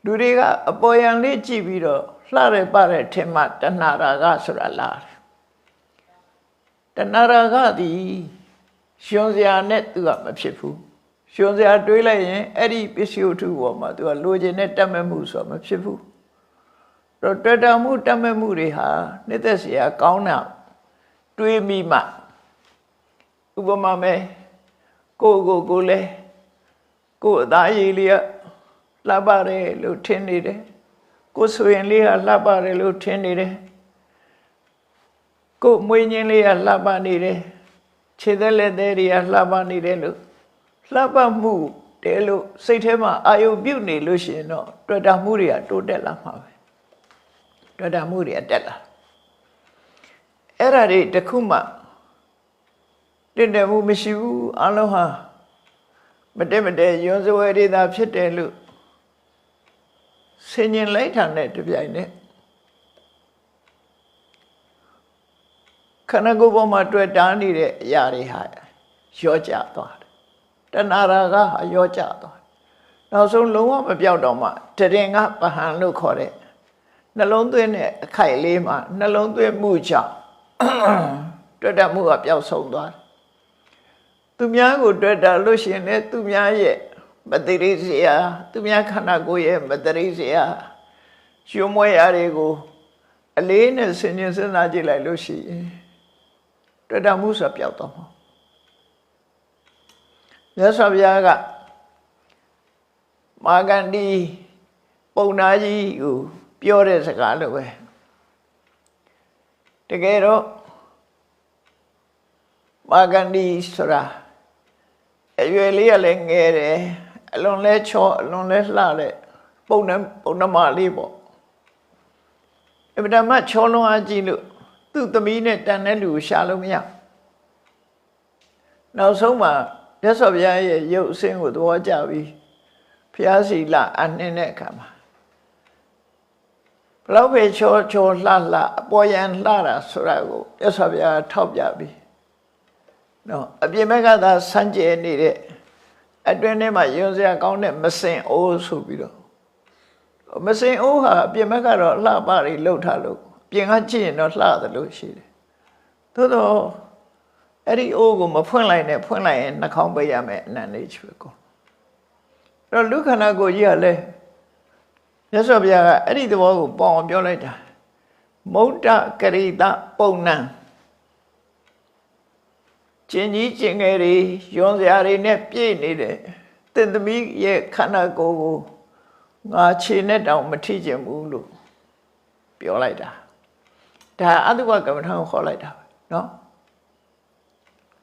လူတွေကအပေါ်ယံလေးကြည့်ပြီးတော့လှရဲပတဲ့ထင်မှတဏှာရာဂဆိုတာလာတယ်တဏှာရာဂသည်ရှင်စရာနဲ့သူကမဖြစ်ဘူးရှင်စရာတွေးလိုက်ရင်အဲ့ဒီပစ္စည်းဝတ္ထုပေါ်မှာသူကလိုချင်တဲ့တတ်မဲ့မှုဆိုတာမဖြစ်ဘူးတော့တွေ့တာမှုတတ်မဲ့မှုတွေဟာနှစ်သက်စရာကောင်းတာတွေးမိမှဥပမာမဲ့ကိုလဲကိုအသားရည်လေးကလှပတယ်လို့ထင်နေတယ်ကိုဆိုရင်လေးကလှပတယ်လို့ထင်နေတယ်ကိုမွေးညင်းလေးကလှပနေတယ်ခြေသက်လက်သေးတွေကလှပနေတယ်လို့လှပမှုတဲလို့စိတ်ထဲမှာအာယုပြုတ်နေလို့ရှိရင်တော့တွေ့တာမှုတွေကတိုးတက်လာမှာပဲတွေ့တာမှုတွေတက်လာအဲ့ဒါတွေတခုမှတည်တယ်မှုမရှိဘူးအလုံးဟာမတည့်မတည့်ရွံစဝဲတွေသာဖြစ်တယ်လို့ဆင်ញင်လိုက်တာနဲ့တပြိုင်နက်ခန္ဓာကိုယ်ပေါ်မှာတွေ့တာနေတဲ့အရာတွေဟာရောကျသွားတယ်တဏှာရာဂဟာရောကျသွားတယ်နောက်ဆုံးလုံးဝမပြောက်တော့မှတရင်ကပဟံလို့ခေါ်တဲ့နှလုံးသွင်းတဲ့အခိုက်လေးမှာနှလုံးသွင်းမှုကြောင့်တွေ့တာမှုကပျောက်ဆုံးသွားတယ်သူများကိုတွေ့တာလို့ရှိရင်လည်းသူများရဲ့မတရိစရာသူများခန္ဓာကိုယ်ရဲ့မတရိစရာရွှေမွဲရာတွေကိုအလေးနဲ့ဆင်ခြင်စဉ်းစားကြည့်လိုက်လို့ရှိရင်တွေ့တာမှုဆိုပျောက်သွားမှာမြတ်စွာဘုရားကမာဂန္ဒီပုံနာကြီးကိုပြောတဲ့စကားလိုပဲတကယ်တော့မာဂန္ဒီဆိုတာအရွယ်လေးကလည်းငယ်တယ်အလွန်လဲချောအလွန်လဲလှတဲ့ပုံနှမလေးပေါ့အဗ္ဗဓမ္မချောလွန်အားကြီးလို့သူ့သမီးနဲ့တန်တဲ့လူကိုရှာလို့မရနောက်ဆုံးမှာမြတ်စွာဘုရားရဲ့ရုပ်အဆင်းကိုသဘောကျပြီးဘုရားစီလာအနှင်းတဲ့အခါမှာဘလောက်ပဲချောလှအပေါ်ယံလှတာဆိုတာကိုမြတ်စွာဘုရားထောက်ပြပြီးနော်အပြင်ဘက်ကသာစမ်းကြဲနေတဲ့အတွင်းထဲမှာယွန်းစရာကောင်းတဲ့မစင်အိုးဆိုပြီးတော့မစင်အိုးဟာအပြင်ဘက်ကတော့လှပတွေလှုပ်ထားလို့ပြင်ကကြည့်ရင်တော့လှတယ်လို့ရှိတယ်သို့တော့အဲ့ဒီအိုးကိုမဖွင့်လိုက်နဲ့ဖွင့်လိုက်ရင်နှာခေါင်းပိတ်ရမယ်အနန္တချွေကိုအဲ့တော့လူခန္ဓာကိုယ်ကြီးကလည်းမြတ်စွာဘုရားကအဲ့ဒီသဘောကိုပေါအောင်ပြောလိုက်တာမௌဒ္ဒကရိတပုံနံကျင်ကြီးကျင်ငယ်တွေယွန်းစရာတွေနဲ့ပြည့်နေတယ်သင်သမီးရဲ့ခန္ဓာကိုယ်ကိုငါခြေနဲ့တောင်မထိကျင်ဘူးလို့ပြောလိုက်တာဒါအတုဝကမ္မထာကိုခေါ်လိုက်တာပဲเนาะ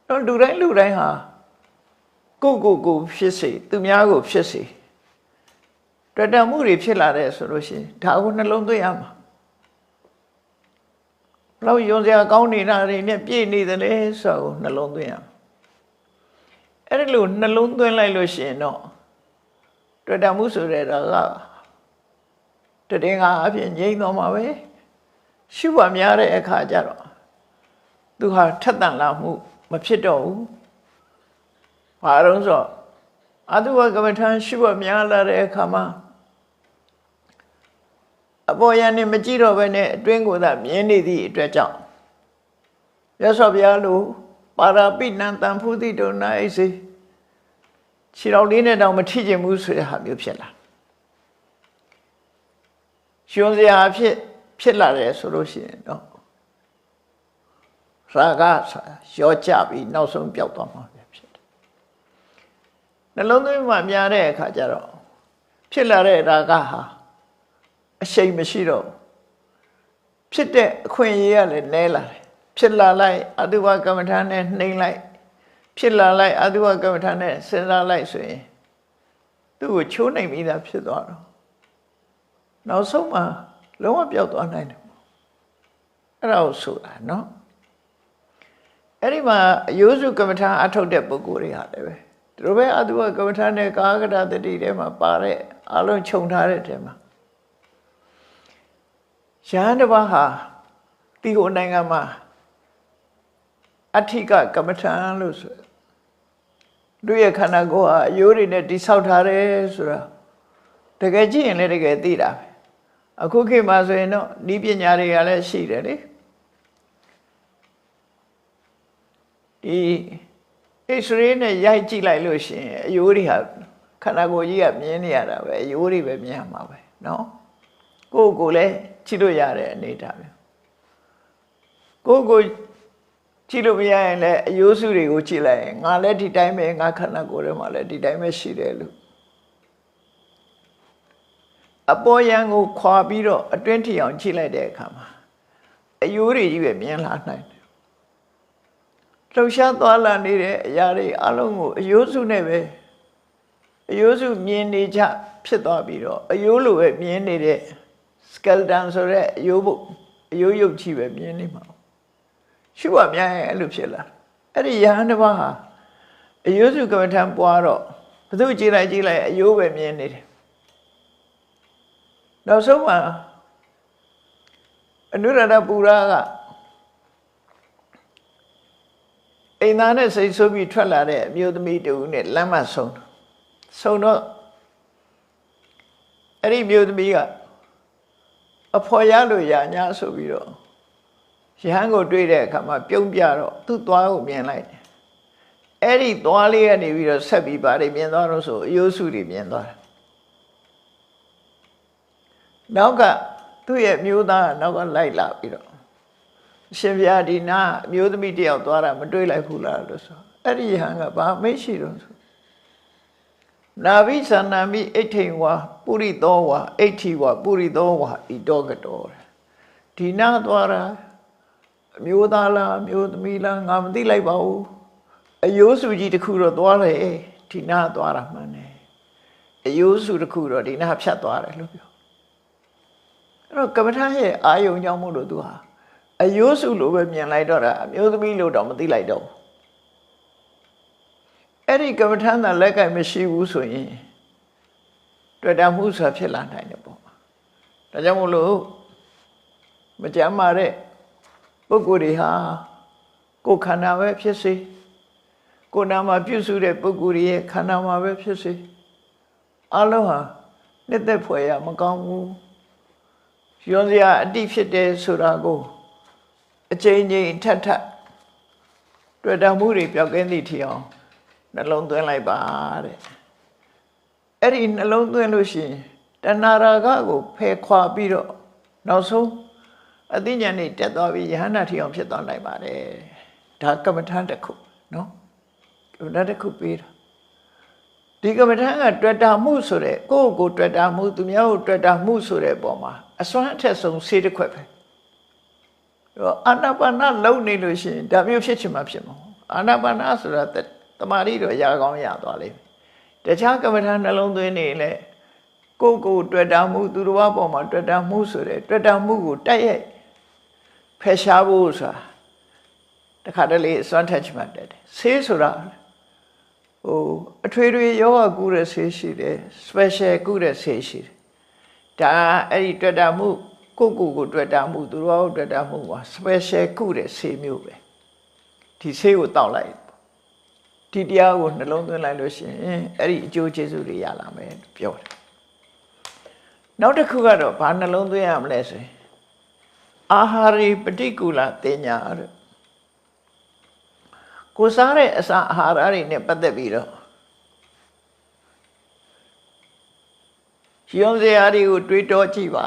တော့လူတိုင်းဟာကိုဖြစ်စေသူများကိုဖြစ်စေတွေ့တာမှုတွေဖြစ်လာတဲ့ဆိုလို့ရှိရင်ဒါကိုနှလုံးသွင်းရမှာဘလို့ယွန်းစရာကောင်းနေတာတွေနဲ့ပြည့်နေတယ်လေဆိုတော့နှလုံးသွင်းရမှာအဲ့ဒီလိုနှလုံးသွင်းလိုက်လို့ရှိရင်တော့တွေ့တာမှုဆိုတဲ့ဒါကတည်ငါအဖြစ်ငြိမ့်သွားမှာပဲရှုပါများတဲ့အခါကျတော့သူဟာထက်သန်လာမှုမဖြစ်တော့ဘူးဘာလို့ဆိုအတုဝကမ္မထာရှုပါများလာတဲ့အခါမှာအပေါ်ယံနေမကြည့်တော့ဘဲနဲ့အတွင်းကိုသာမြင်နေသည့်အတွက်ကြောင့်မြတ်စွာဘုရားလိုပါရာပိဏံတံဖုတိတုံနာအိစေခြေတော်လေးနဲ့တောင်မထိကျင်ဘူးဆိုတဲ့ဟာမျိုးဖြစ်လာရှင်စရာဖြစ်လာတယ်ဆိုလို့ရှိရင်တော့ရာဂရောကြပြီးနောက်ဆုံးပျောက်သွားမှာဖြစ်တယ်နှလုံးသွင်းမှများတဲ့အခါကျတော့ဖြစ်လာတဲ့ရာဂဟာအရှိန်မရှိတော့ဖြစ်တဲ့အခွင့်အရေးကလည်းနည်းလာတယ်ဖြစ်လာလိုက်အတုဝကမ္မထာနဲ့နှိမ့်လိုက်ဖြစ်လာလိုက်အတုဝကမ္မထာနဲ့စဉ်းစားလိုက်ဆိုရင်သူ့ကိုချိုးနှိမ်ပြီးသားဖြစ်သွားတော့နောက်ဆုံးမှာလုံးဝပျောက်သွားနိုင်တယ်အဲ့ဒါကိုဆိုတာနော်အဲ့ဒီမှာအယုစုကမ္မထာအထုတ်တဲ့ပုဂ္ဂိုလ်တွေဟာလည်းပဲသူတို့ပဲအတုဝကမ္မထာနဲ့ကာကတတတိထဲမှာပါတဲ့အလုံးခြုံထားတဲ့ထဲမှာရဟန်းတစ်ပါးဟာဒီဟိုနိုင်ငံမှာအဋ္ဌိကကမ္မထာလို့ဆိုတို့ရဲ့ခန္ဓာကိုယ်ဟာအယိုးတွေနဲ့တိဆောက်ထားတယ်ဆိုတာ တကယ်ကြည့်ရင်လည်းတကယ်သိတာပဲအခုခေတ်မှာဆိုရင်တော့ဤပညာတွေကလည်းရှိတယ်လေဒီ X-ray နဲ့ရိုက်ကြည့်လိုက်လို့ရှိရင်အယိုးတွေဟာခန္ဓာကိုယ်ကြီးကမြင်နေရတာပဲအယိုးတွေပဲမြင်ရမှာပဲเนาะကိုယ်လည်းကြည့်လို့ရတဲ့အနေအထားပဲကိုကြည့်လို့မရရင်လည်းအယိုးစုတွေကိုကြည့်လိုက်ရင်ငါလည်းဒီတိုင်းပဲငါခန္ဓာကိုယ်ထဲမှာလည်းဒီတိုင်းပဲရှိတယ်လို့အပေါ်ယံကိုခွာပြီးတော့အတွင်းထီအောင်ကြည့်လိုက်တဲ့အခါမှာအယိုးတွေကြီးပဲမြင်လာနိုင်တယ်လှုပ်ရှားသွားလာနေတဲ့အရာတွေအလုံးကိုအယိုးစုနဲ့ပဲအယိုးစုမြင်နေကြဖြစ်သွားပြီးတော့အယိုးလိုပဲမြင်နေတဲ့ skeleton ဆိုတဲ့အယိုးဘုတ်အယိုးရုပ်ကြီးပဲမြင်နေမှာရှုရများရင်အဲ့လိုဖြစ်လာအဲ့ဒီယဟန်တစ်ပါးဟာအယိုးစုကမ္မထံပွားတော့ဘသူကြည့်လိုက်အယိုးပဲမြင်နေတယ်နောက်ဆုံးမှာအနုရဒပူရာကအိမ်သားနဲ့စိတ်ဆိုးပြီးထွက်လာတဲ့အမျိုးသမီးတူနဲ့လမ်းမဆုံတော့အဲ့ဒီမျိုးသမီးကအဖော်ရလို့ရညာဆိုပြီးတော့ရဟန်းကိုတွေ့တဲ့အခါမှာပြုံးပြတော့သူ့သွားကိုမြင်လိုက်တယ်အဲ့ဒီသွားလေးကနေပြီးတော့ဆက်ပြီးပါတယ်မြင်သွားတော့ဆိုအယိုးစုတွေမြင်သွားတယ်နောက်ကသူ့ရဲ့မျိုးသားနောက်ကလိုက်လာပြီးတော့အရှင်ဘုရားဒီနာအမျိုးသမီးတယောက်သွားတာမတွေ့လိုက်ဘူးလားလို့ဆိုအဲ့ဒီဟန်ကဘာမေ့ရှိတော့ဆိုနာဘိသန္နာမိအိဋ္ဌိဝါပုရိသောဝါအိဋ္ဌိဝါပုရိသောဝါဤတောကတော်ဒီနာသွားတာအမျိုးသားလားအမျိုးသမီးလားငါမသိလိုက်ပါဘူးအယိုးစုကြီးတစ်ခုတော့သွားတယ်ဒီနာသွားတာမှန်တယ်အယိုးစုတစ်ခုတော့ဒီနာဖြတ်သွားတယ်လို့ပြောအဲ့တော့ကမ္မထာရဲ့အာယုံကြောင့်မို့လို့သူဟာအယိုးစုလိုပဲမြင်လိုက်တော့တာအမျိုးသမီးလို့တော့မသိလိုက်တော့အဲ့ဒီကမ္မထာသာလက်ကင်မရှိဘူးဆိုရင်တွေ့တာမှုဆိုတာဖြစ်လာနိုင်တယ်ပေါ့ဒါကြောင့်မို့လို့မကြမ်းမာတဲ့ပုဂ္ဂိုလ်တွေဟာကိုယ်ခန္ဓာပဲဖြစ်စေကိုယ်နာမှာပြုစုတဲ့ပုဂ္ဂိုလ်ရဲ့ခန္ဓာမှာပဲဖြစ်စေအလုံးဟာလက်သက်ဖွယ်ရမကောင်းဘူးရွံစရာအတိဖြစ်တယ်ဆိုတာကိုအချိန်ချင်းထပ်တွေ့တာမှုတွေပြောက်ကင်းသည့်ထီအောင်နှလုံးသွင်းလိုက်ပါတဲ့အဲ့ဒီနှလုံးသွင်းလို့ရှိရင်တဏှာရာဂကိုဖယ်ခွာပြီးတော့နောက်ဆုံးအသိဉာဏ်နဲ့တက်သွားပြီးယဟန္တာထီအောင်ဖြစ်သွားနိုင်ပါတယ်ဒါကမ္မထာတစ်ခုနော်ကမ္မထာတစ်ခုပေးတာဒီကမ္မထာကတွေ့တာမှုဆိုတဲ့ကိုယ့်ကိုတွေ့တာမှုသူများကိုတွေ့တာမှုဆိုတဲ့ပုံမှာအစွမ်းအထက်ဆုံးဆေးတစ်ခွက်ပဲအာနာပါနလုံနေလို့ရှိရင်ဒါမျိုးဖြစ်ချင်မှဖြစ်မှာအာနာပါနဆိုတာတမာရီတော့ရာကောင်းရသွားလိမ့်မယ်တခြားကမ္မထာနှလုံးသွင်းနေလေကိုယ့်ကိုတွေ့တာမှုသူတော်ဘာပေါ်မှာတွေ့တာမှုဆိုတဲ့တွေ့တာမှုကိုတိုက်ရိုက်ဖယ်ရှားဖို့ဆိုတာတခါတလေအစွမ်းထက်ချမှတ်တယ်ဆေးဆိုတာအထွေထွေယောဂကုတဲ့ဆေးရှိတယ် special ကုတဲ့ဆေးရှိတယ်ဒါအဲ့ဒီတွေ့တာမှုကိုတွေ့တာမှုသူတော်တွေ့တာမှုပါ special ကုတဲ့ဆေးမျိုးပဲဒီဆေးကိုတောက်လိုက်ဒီတရားကိုနှလုံးသွင်းလိုက်လို့ရှိရင်အဲ့ဒီအကျိုးကျေးဇူးတွေရလာမယ်ပြောတယ်နောက်တစ်ခုကတော့ဘာနှလုံးသွင်းရမလဲဆိုရင်အာဟာရိပฏิကူလတင်ညာတဲ့ကိုစားတဲ့အစာအာဟာရတွေနဲ့ပတ်သက်ပြီးတော့ရုံစရာတွေကိုတွေးတောကြည့်ပါ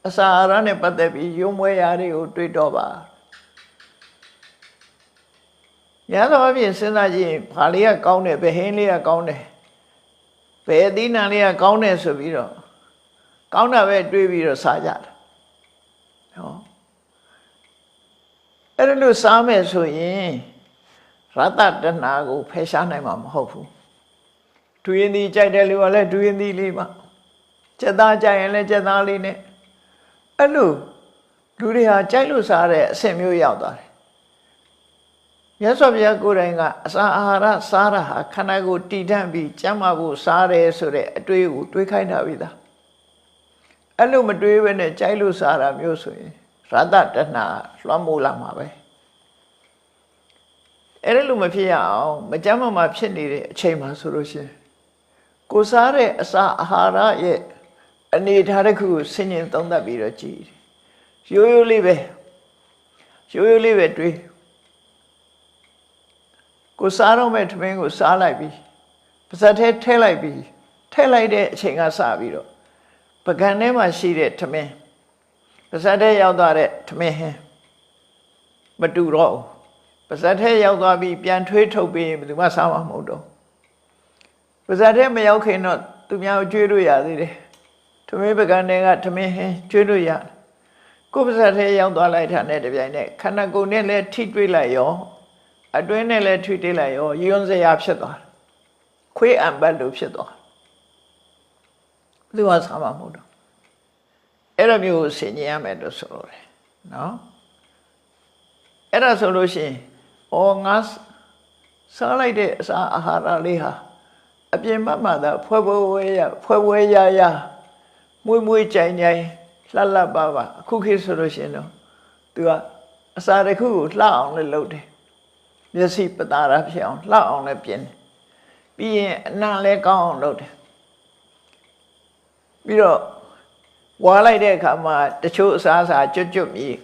အစာအာဟာရနဲ့ပတ်သက်ပြီးရုံမွဲရာတွေကိုတွေးတောပါရသော်အပြင်စဉ်းစားကြည့်ဘာလေးကကောင်းတယ်ဘယ်ဟင်းလေးကကောင်းတယ်ဘယ်အသီးနှံလေးကကောင်းတယ်ဆိုပြီးတော့ကောင်းတာပဲတွေးပြီးတော့စားကြတာဟောအဲ့ဒါလို့စားမယ်ဆိုရင်ရတ္တတဏှာကိုဖယ်ရှားနိုင်မှာမဟုတ်ဘူးဒူရင်ဒီကြိုက်တယ်လို့ကလည်းဒူရင်ဒီလေးပါစက်သားကြိုက်ရင်လည်းစက်သားလေးနဲ့အဲ့လိုလူတွေဟာကြိုက်လို့စားတဲ့အဆင့်မျိုးရောက်သွားတယ်မြတ်စွာဘုရားကိုယ်တိုင်ကအစာအာဟာရစားတာဟာခန္ဓာကိုယ်တည်ထန့်ပြီးကျန်းမာဖို့စားတယ်ဆိုတဲ့အတွေးကိုတွေးခိုင်းတာပြီသားအဲ့လိုမတွေးဘဲနဲ့ကြိုက်လို့စားတာမျိုးဆိုရင်ရတ္တတဏှာလွှမ်းမိုးလာမှာပဲအဲ့ဒါလိုမဖြစ်ရအောင်မကြမ်းမဖြစ်နေတဲ့အချိန်မှာဆိုလို့ရှိရင် ကိုစားတဲ့အစာအာဟာရရဲ့အနေထားတစ်ခုကိုဆင်ញင်သုံးသပ်ပြီးတော့ကြည့်ရိုးရိုးလေးပဲတွေးကိုစားတော့မဲ့ထမင်းကိုစားလိုက်ပြီးပါဇက်ထဲထည့်လိုက်တဲ့အချိန်ကစပြီးတော့ပကံထဲမှာရှိတဲ့ထမင်းပါဇက်ထဲရောက်သွားတဲ့ထမင်းဟင်းမတူတော့ဘူးပါဇက်ထဲရောက်သွားပြီးပြန်ထွေးထုတ်ပြီးဘယ်သူမှစားမှာမဟုတ်တော့ပါဇက်ထဲမရောက်ခင်တော့သူများကိုကျွေးလို့ရသေးတယ်ထမင်းပကံတွေကထမင်းဟင်းကျွေးလို့ရတယ်ကိုယ်ပါဇက်ထဲရောက်သွားလိုက်တာနဲ့တပြိုင်နက်ခန္ဓာကိုယ်နဲ့လည်းထိတွေ့လိုက်ရောအတွင်းနဲ့လည်းထိတွေ့လိုက်ရောယွန်းစရာဖြစ်သွားတယ်ခွေးအံပတ်လို့ဖြစ်သွားဘယ်သူမှစားမှာမဟုတ်တော့အဲ့လိုမျိုးဆင်ញင်ရမယ်လို့ဆိုလို့တယ်နော်အဲ့ဒါဆိုလို့ရှိရင်ငါစားလိုက်တဲ့အစာအာဟာရလေးဟာအပြင်ဘက်မှာသာဖွဲရရမွေးကြိုင်လှပအခုခေတ်ဆိုလို့ရှိရင်တော့သူကအစာတစ်ခုကိုလှအောင်လည်းလုပ်တယ်မျက်စိပတာရဖြစ်အောင်လှအောင်လည်းပြင်တယ်ပြီးရင်အနံ့လည်းကောင်းအောင်လုပ်တယ်ပြီးတော့ဝါလိုက်တဲ့အခါမှာတချို့အစားကျွတ်မြည်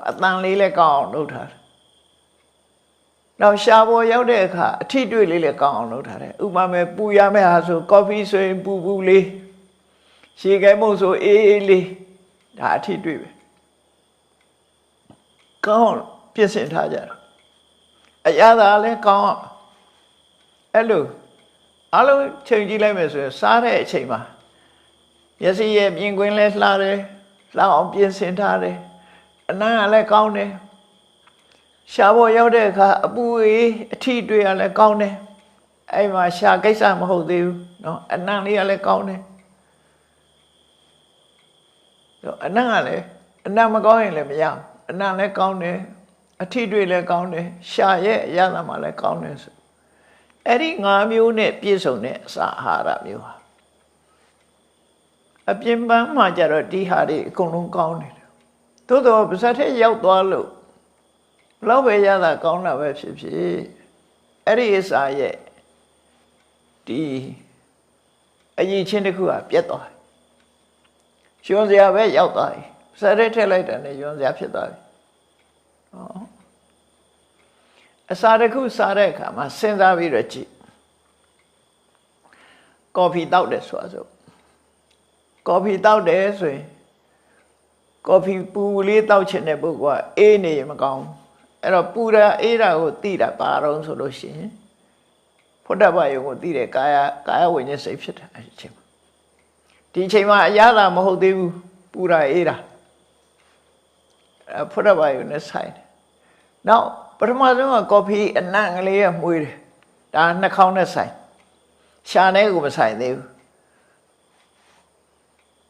အတန်လေးလည်းကောင်းအောင်လုပ်ထားတယ်နောက်ရှားပေါ်ရောက်တဲ့အခါအထီးတွေ့လေးလည်းကောင်းအောင်လုပ်ထားတယ်ဥပမာပူရမယ့်ဟာဆိုကော်ဖီဆိုရင်ပူလေးရေခဲမုန့်ဆိုအေးလေးဒါအထီးတွေ့ပဲကောင်းပြင်ဆင်ထားကြတာအရသာလည်းကောင်းအဲ့လိုအလုံးချိန်ကြည့်လိုက်မယ်ဆိုရင်စားတဲ့အချိန်မှာမျက်စိရဲ့မြင်ကွင်းလဲလှတယ်လှအောင်ပြင်ဆင်ထားတယ်အနံ့ကလည်းကောင်းတယ်ရှားပေါ်ရောက်တဲ့အခါအပူအေးအထီးတွေ့ရလည်းကောင်းတယ်အဲ့မှာရှားကိစ္စမဟုတ်သေးဘူးเนาะအနံ့လေးကလည်းကောင်းတယ်အနံ့ကလည်းအနံ့မကောင်းရင်လည်းမရဘူးအနံ့လည်းကောင်းတယ်အထီးတွေ့လည်းကောင်းတယ်ရှားရဲ့အရသာမှလည်းကောင်းတယ်ဆိုအဲ့ဒီ5မျိုးနဲ့ပြည့်စုံတဲ့အစာအာဟာရမျိုးဟာအပြင်ပန်းမှာကြတော့ဒီဟာတွေအကုန်လုံးကောင်းနေတယ်သို့တော့ပါဇက်ထဲရောက်သွားလို့ဘလောက်ပဲရတာကောင်းတာပဲဖြစ်ဖြစ်အဲ့ဒီအစာရဲ့ဒီအရေးချင်းတစ်ခုကပြတ်သွားတယ်ရွှန်းစရာပဲရောက်သွားပြီပါဇက်ထဲထည့်လိုက်တာနဲ့ရွှန်းစရာဖြစ်သွားပြီအစာတစ်ခုစားတဲ့အခါမှာစဉ်းစားပြီးတော့ကြည့်ကော်ဖီတောက်တယ်ဆိုတော့ကော်ဖီတောက်တယ်ဆိုရင်ကော်ဖီပူလေးတောက်ချင်တဲ့ပုဂ္ဂိုလ်ကအေးနေရင်မကောင်းအဲ့တော့ပူတာအေးတာကိုသိတာပါတော့ဆိုလို့ရှိရင်ဖုဒ္ဓဘာယုံကိုသိတဲ့ကာယဝိညာဉ်စိတ်ဖြစ်တယ်အဲ့ဒီအချိန်မှာဒီအချိန်မှာအရသာမဟုတ်သေးဘူးပူတာအေးတာဖုဒ္ဓဘာယုံနဲ့ဆိုင်တယ်နောက်ပထမဆုံးကကော်ဖီအနံ့ကလေးကမှုေးတယ်ဒါနှာခေါင်းနဲ့ဆိုင်ရှာနဲ့ကိုမဆိုင်သေးဘူး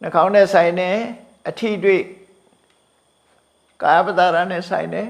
နှာခေါင်းနဲ့ဆိုင်တယ်အထီးတွေ့ကာယပတာရနဲ့ဆိုင်တယ်